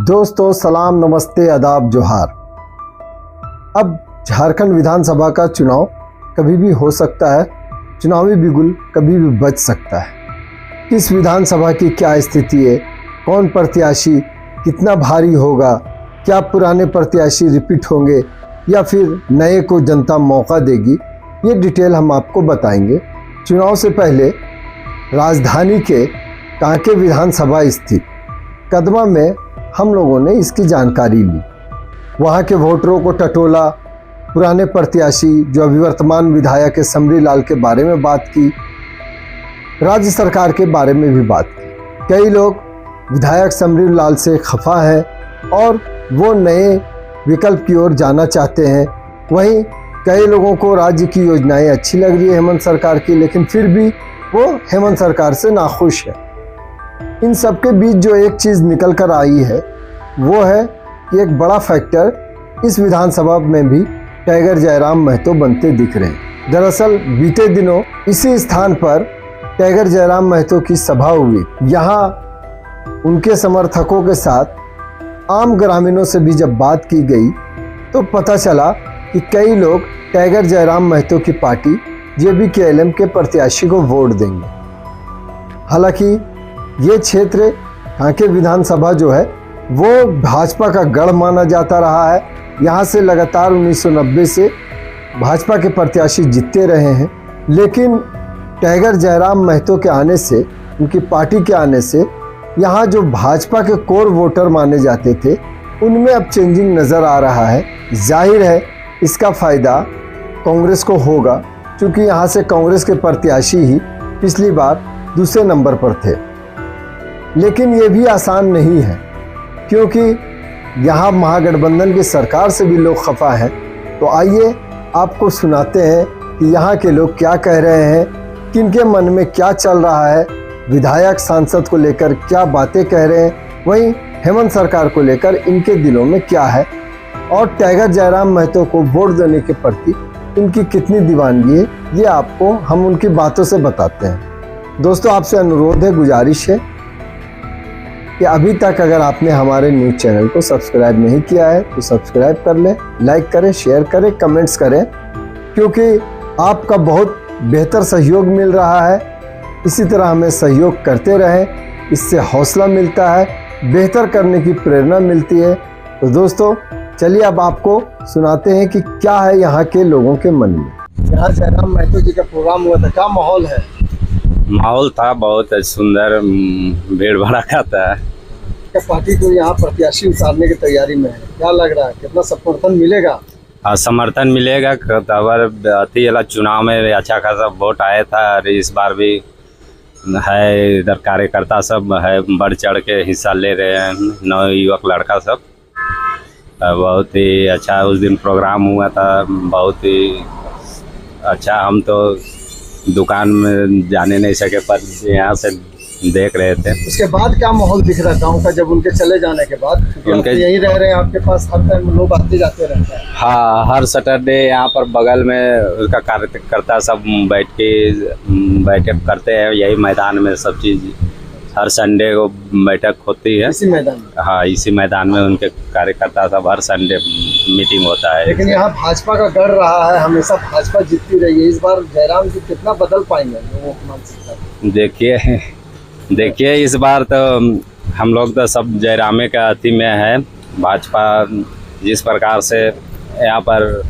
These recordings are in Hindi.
दोस्तों सलाम, नमस्ते, आदाब, जोहार। अब झारखंड विधानसभा का चुनाव कभी भी हो सकता है, चुनावी बिगुल कभी भी बज सकता है। किस विधानसभा की क्या स्थिति है, कौन प्रत्याशी कितना भारी होगा, क्या पुराने प्रत्याशी रिपीट होंगे या फिर नए को जनता मौका देगी, ये डिटेल हम आपको बताएंगे। चुनाव से पहले राजधानी के कांके विधानसभा स्थित कदमा में हम लोगों ने इसकी जानकारी ली। वहाँ के वोटरों को टटोला, पुराने प्रत्याशी जो अभी वर्तमान विधायक है समरी लाल के बारे में बात की, राज्य सरकार के बारे में भी बात की। कई लोग विधायक समरी लाल से खफा हैं और वो नए विकल्प की ओर जाना चाहते हैं। वहीं कई लोगों को राज्य की योजनाएं अच्छी लग रही है हेमंत सरकार की, लेकिन फिर भी वो हेमंत सरकार से नाखुश है। इन सब के बीच जो एक चीज़ निकल कर आई है वो है कि एक बड़ा फैक्टर इस विधानसभा में भी टाइगर जयराम महतो बनते दिख रहे हैं। दरअसल बीते दिनों इसी स्थान पर टाइगर जयराम महतो की सभा हुई। यहाँ उनके समर्थकों के साथ आम ग्रामीणों से भी जब बात की गई तो पता चला कि कई लोग टाइगर जयराम महतो की पार्टी JBKLM के प्रत्याशी को वोट देंगे। हालांकि ये क्षेत्र कांके विधानसभा जो है वो भाजपा का गढ़ माना जाता रहा है। यहाँ से लगातार 1990 से भाजपा के प्रत्याशी जीतते रहे हैं, लेकिन टाइगर जयराम महतो के आने से, उनकी पार्टी के आने से यहाँ जो भाजपा के कोर वोटर माने जाते थे उनमें अब चेंजिंग नज़र आ रहा है। जाहिर है इसका फ़ायदा कांग्रेस को होगा, क्योंकि यहाँ से कांग्रेस के प्रत्याशी ही पिछली बार दूसरे नंबर पर थे। लेकिन ये भी आसान नहीं है, क्योंकि यहाँ महागठबंधन की सरकार से भी लोग खफा हैं। तो आइए आपको सुनाते हैं कि यहाँ के लोग क्या कह रहे हैं, किनके मन में क्या चल रहा है, विधायक सांसद को लेकर क्या बातें कह रहे हैं, वहीं हेमंत सरकार को लेकर इनके दिलों में क्या है और टाइगर जयराम महतो को वोट देने के प्रति इनकी कितनी दीवानगी है, ये आपको हम उनकी बातों से बताते हैं। दोस्तों आपसे अनुरोध है, गुजारिश है कि अभी तक अगर आपने हमारे न्यूज़ चैनल को सब्सक्राइब नहीं किया है तो सब्सक्राइब कर लें, लाइक करें, शेयर करें, कमेंट्स करें, क्योंकि आपका बहुत बेहतर सहयोग मिल रहा है। इसी तरह हमें सहयोग करते रहें, इससे हौसला मिलता है, बेहतर करने की प्रेरणा मिलती है। तो दोस्तों चलिए अब आपको सुनाते हैं कि क्या है यहाँ के लोगों के मन में। यहाँ जयराम महतो जी का प्रोग्राम हुआ था, क्या माहौल है? माहौल था बहुत सुंदर, भीड़ भड़का था। क्या पार्टी को यहाँ प्रत्याशी उतारने की तैयारी में है? क्या लग रहा है, कितना समर्थन मिलेगा? समर्थन मिलेगा। चुनाव में अच्छा खासा वोट आया था और इस बार भी है। इधर कार्यकर्ता सब है, बढ़ चढ़ के हिस्सा ले रहे हैं, नौ युवक लड़का सब। बहुत ही अच्छा उस दिन प्रोग्राम हुआ था, बहुत ही अच्छा। हम तो दुकान में जाने नहीं सके पर यहाँ से देख रहे थे। उसके बाद क्या माहौल दिख रहा गाँव का जब उनके चले जाने के बाद? उनके यहीं रह रहे हैं आपके पास, हर टाइम लोग आते जाते रहते हैं। हाँ, हर सैटरडे यहाँ पर बगल में उसका कार्यकर्ता सब बैठक करते हैं यही मैदान में। सब चीज़ हर संडे को बैठक होती है इसी मैदान में। हाँ, इसी मैदान में उनके कार्यकर्ता सब हर संडे मीटिंग होता है। लेकिन यहाँ भाजपा का गढ़ रहा है, हमेशा भाजपा जीतती रही है। इस बार जयराम जी कितना बदल पाएंगे लोगों की मानसिकता? देखिए इस बार तो हम लोग तो सब जयरामे का अति में है। भाजपा जिस प्रकार से यहाँ पर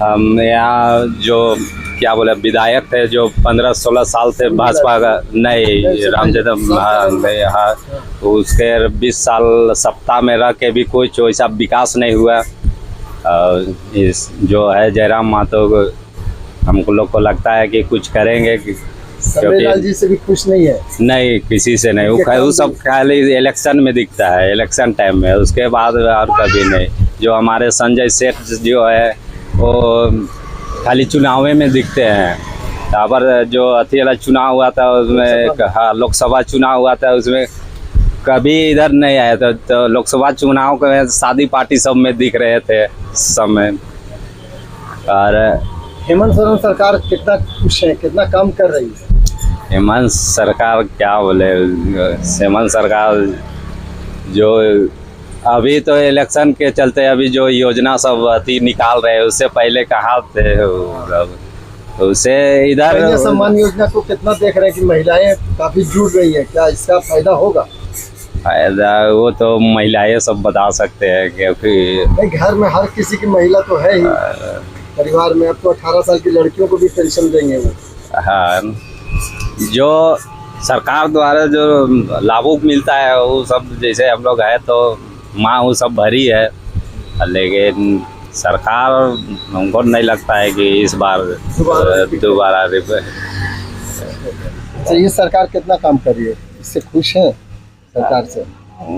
हम यहाँ जो क्या बोले विधायक थे जो 15-16 साल से भाजपा का नहीं रामचंद्र हाँ, तो उसके 20 साल सत्ता में रह के भी कुछ वैसा विकास नहीं हुआ। इस जो है जयराम महतो को हमको लोग को लगता है कि कुछ करेंगे, समरी लाल जी से भी खुश नहीं है? नहीं, किसी से नहीं। वो सब खाली इलेक्शन में दिखता है, इलेक्शन टाइम में, उसके बाद और कभी नहीं। जो हमारे संजय सेठ जो है वो खाली चुनाव में दिखते हैं। यहाँ पर जो अति वाला चुनाव हुआ था उसमें, हाँ लोकसभा चुनाव हुआ था उसमें कभी इधर नहीं आया था। तो लोकसभा चुनाव के शादी पार्टी सब में दिख रहे थे सब में। और हेमंत सोरेन सरकार कितना खुश है, कितना काम कर रही है? हेमंत सरकार क्या बोले, हेमंत सरकार जो अभी तो इलेक्शन के चलते अभी जो योजना सब अति निकाल रहे हैं उससे पहले कहाँ थे उससे इधर कन्या सम्मान योजना को कितना देख रहे हैं कि महिलाएं काफी जुड़ रही हैं, क्या इसका फायदा होगा? फायदा वो तो महिलाएं सब बता सकते हैं क्योंकि नहीं, घर में हर किसी की महिला तो है ही परिवार में। अब तो 18 साल की लड़कियों को भी पेंशन देंगे वो। हाँ, जो सरकार द्वारा जो लाभुक मिलता है वो सब जैसे हम लोग है तो माँ वो सब भरी है, लेकिन सरकार हमको नहीं लगता है कि इस बार दोबारा अच्छा, ये सरकार कितना काम कर रही है, इससे खुश है सरकार से?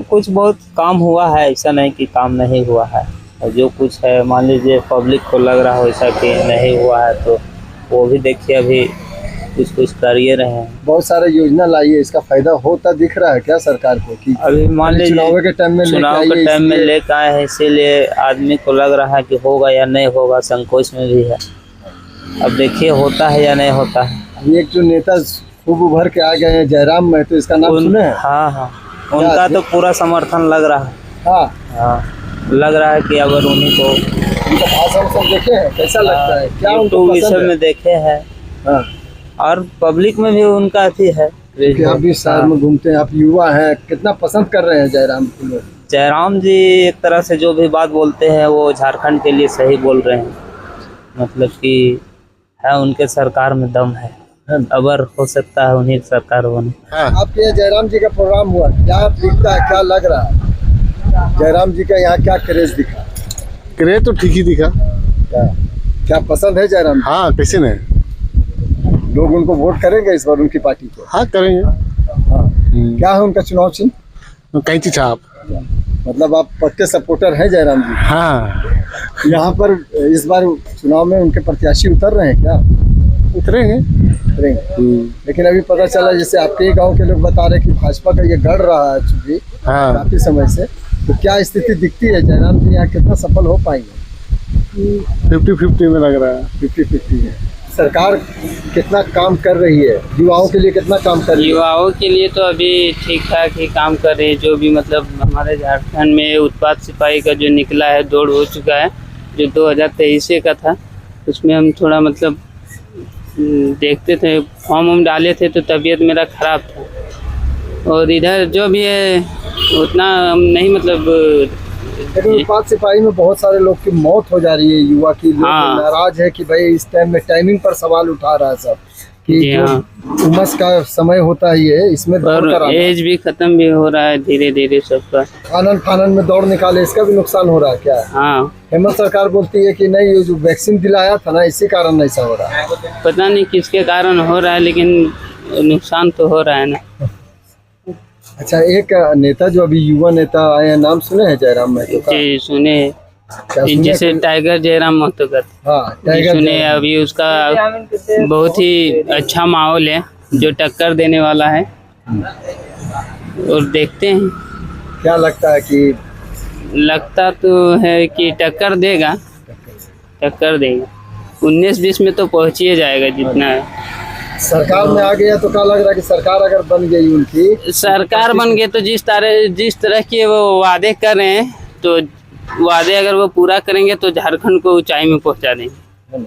कुछ बहुत काम हुआ है, ऐसा नहीं कि काम नहीं हुआ है। और जो कुछ है मान लीजिए पब्लिक को लग रहा हो ऐसा कि नहीं हुआ है तो वो भी देखिए अभी कुछ कर ये रहे हैं। बहुत सारे योजना लाई है, इसका फायदा होता दिख रहा है क्या सरकार को? कि अभी मान लीजिए चुनाव के टाइम में लेकर आए हैं, इसीलिए आदमी को लग रहा है कि होगा या नहीं होगा, संकोच में भी है। अब देखिए होता है या नहीं होता है। एक जो नेता खूब उभर के आ गए हैं जयराम महतो, इसका नाम सुने हैं? हाँ, उनका तो पूरा समर्थन लग रहा है। हाँ, लग रहा है कि अगर उन्हीं को उनका भाषण सब देखे हैं, कैसा लगता है? क्या उनको पसंद है? में देखे हैं हाँ। और पब्लिक में भी उनका अथी है। आप भी शहर में घूमते हैं, आप युवा हैं, कितना पसंद कर रहे हैं जयराम को लोग? जयराम जी एक तरह से जो भी बात बोलते हैं वो झारखंड के लिए सही बोल रहे हैं, मतलब कि है उनके सरकार में दम है, अगर हो सकता है उन्हीं सरकार बने। आपके यहाँ जयराम जी का प्रोग्राम हुआ, क्या दिखता है, क्या लग रहा है जयराम जी का यहाँ क्या क्रेज दिखा? क्रेज तो ठीक ही दिखा। क्या पसंद है जयराम? हाँ, कैसे नहीं, लोग उनको वोट करेंगे इस बार उनकी पार्टी को? हाँ करेंगे। क्या है उनका चुनाव चिन्ह? कैंची छाप। मतलब आप पक्के सपोर्टर हैं जयराम जी? हाँ। यहाँ पर इस बार चुनाव में उनके प्रत्याशी उतर रहे हैं क्या? उतरेंगे। लेकिन अभी पता चला जैसे आपके ही गांव के लोग बता रहे कि भाजपा का ये गढ़ रहा है चूंकि काफी समय से, तो क्या स्थिति दिखती है जयराम जी यहाँ कितना सफल हो पाएंगे? 50-50 में लग रहा है। 50-50 है। सरकार कितना काम कर रही है, युवाओं के लिए कितना काम कर रही है? युवाओं के लिए तो अभी ठीक ठाक ही काम कर रही है। जो भी मतलब हमारे झारखंड में उत्पाद सिपाही का जो निकला है, दौड़ हो चुका है, जो 2023 का था, उसमें हम थोड़ा मतलब देखते थे, फॉर्म डाले थे तो तबीयत मेरा ख़राब था। और इधर जो भी है उतना हम नहीं मतलब उत्पाद सिपाही में बहुत सारे लोग की मौत हो जा रही है, युवा की। लोग नाराज है कि भाई इस टाइम में टाइमिंग पर सवाल उठा रहा है सब कि जो उमस का समय होता है ये, इसमें और एज भी खत्म भी हो रहा है धीरे धीरे सबका। आनंद फानन में दौड़ निकाले, इसका भी नुकसान हो रहा है क्या? हाँ, हेमंत सरकार बोलती है कि नहीं, ये जो वैक्सीन दिलाया था ना इसी कारण ऐसा हो रहा है। पता नहीं किसके कारण हो रहा है, लेकिन नुकसान तो हो रहा है ना। अच्छा, एक नेता जो अभी युवा नेता आए हैं, नाम सुने हैं जयराम महतो का? जी सुने, जैसे टाइगर जयराम महतो का। हाँ, टाइगर सुने। अभी उसका बहुत ही अच्छा माहौल है जो टक्कर देने वाला है, और देखते हैं। क्या लगता है कि? लगता तो है कि टक्कर देगा। 19-20 में तो पहुंच ही जाएगा जितना है। सरकार में आ गया तो क्या लग रहा है कि सरकार अगर बन गई, उनकी सरकार बन गई तो जिस तरह के वो वादे कर रहे हैं, तो वादे अगर वो पूरा करेंगे तो झारखंड को ऊंचाई में पहुंचा देंगे।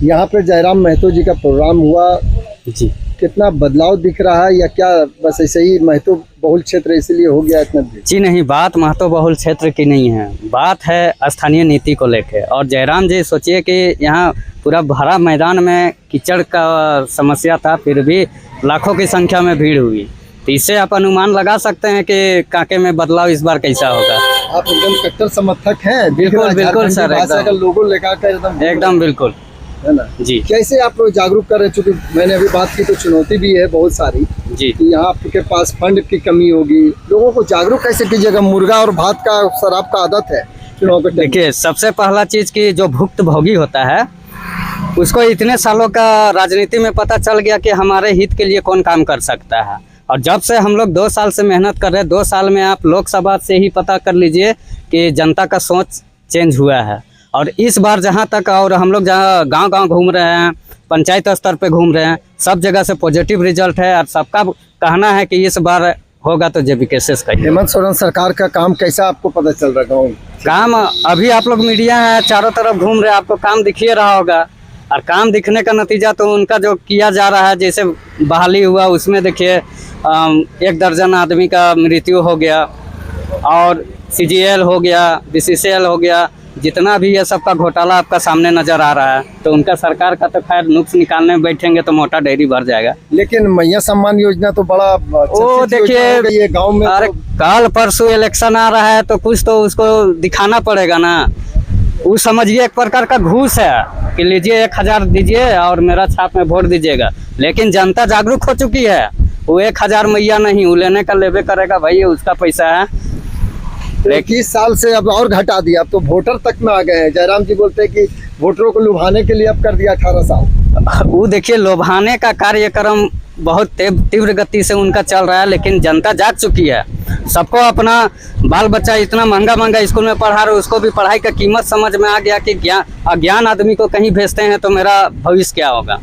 यहाँ पे जयराम महतो जी का प्रोग्राम हुआ जी, कितना बदलाव दिख रहा है या क्या बस ऐसे ही महतो बहुल क्षेत्र इसलिए हो गया इतना? जी नहीं, बात महतो बहुल क्षेत्र की नहीं है, बात है स्थानीय नीति को लेकर। और जयराम जी सोचिए कि यहाँ पूरा भरा मैदान में कीचड़ का समस्या था, फिर भी लाखों की संख्या में भीड़ हुई, तो इससे आप अनुमान लगा सकते हैं कि कांके में बदलाव इस बार कैसा होगा। आप एकदम कट्टर समर्थक हैं? बिल्कुल सर, लोगों लेकर एकदम बिल्कुल, है ना जी। कैसे आप जागरूक कर रहे हैं? चूंकि मैंने अभी बात की तो चुनौती भी है बहुत सारी जी, कि यहाँ आपके पास फंड की कमी होगी, लोगों को जागरूक कैसे कीजिएगा? मुर्गा और भात का, शराब का आदत है चुनाव के। देखिए, सबसे पहला चीज की जो भुक्तभोगी होता है उसको इतने सालों का राजनीति में पता चल गया कि हमारे हित के लिए कौन काम कर सकता है। और जब से हम लोग 2 साल से मेहनत कर रहे हैं, 2 साल में आप लोकसभा से ही पता कर लीजिए कि जनता का सोच चेंज हुआ है। और इस बार जहां तक, और हम लोग जहां गांव-गांव घूम रहे हैं, पंचायत स्तर पे घूम रहे हैं, सब जगह से पॉजिटिव रिजल्ट है। और सबका कहना है कि इस बार होगा तो JBKSS का ही। हेमंत सोरेन सरकार का काम कैसा आपको पता चल रहा गाँव? काम अभी आप लोग मीडिया है चारों तरफ घूम रहे, आपको काम दिखिए रहा होगा। और काम दिखने का नतीजा तो उनका जो किया जा रहा है, जैसे बहाली हुआ उसमें देखिए 1 दर्जन आदमी का मृत्यु हो गया, और CGL हो गया, BCCL हो गया, जितना भी ये सबका घोटाला आपका सामने नजर आ रहा है। तो उनका सरकार का तो खैर नुक्स निकालने में बैठेंगे तो मोटा डेयरी भर जाएगा। लेकिन मैया सम्मान योजना तो बड़ा वो देखिए ये गांव में अरे कल परसों इलेक्शन आ रहा है तो कुछ तो उसको दिखाना पड़ेगा ना। वो समझिए एक प्रकार का घूस है कि लीजिए 1000 दीजिए और मेरा छाप में वोट दीजिएगा। लेकिन जनता जागरूक हो चुकी है, वो 1000 मैया नहीं, वो लेने का लेवे करेगा भाई, ये उसका पैसा है। 21 साल से अब और घटा दिया, अब तो वोटर तक में आ गए हैं। जयराम जी बोलते हैं कि वोटरों को लुभाने के लिए अब कर दिया 18 साल। वो देखिए लोभाने का कार्यक्रम बहुत तीव्र गति से उनका चल रहा है, लेकिन जनता जाग चुकी है। सबको अपना बाल बच्चा इतना महंगा स्कूल में पढ़ा रहे, उसको भी पढ़ाई का कीमत समझ में आ गया कि अज्ञान आदमी को कहीं भेजते हैं तो मेरा भविष्य क्या होगा।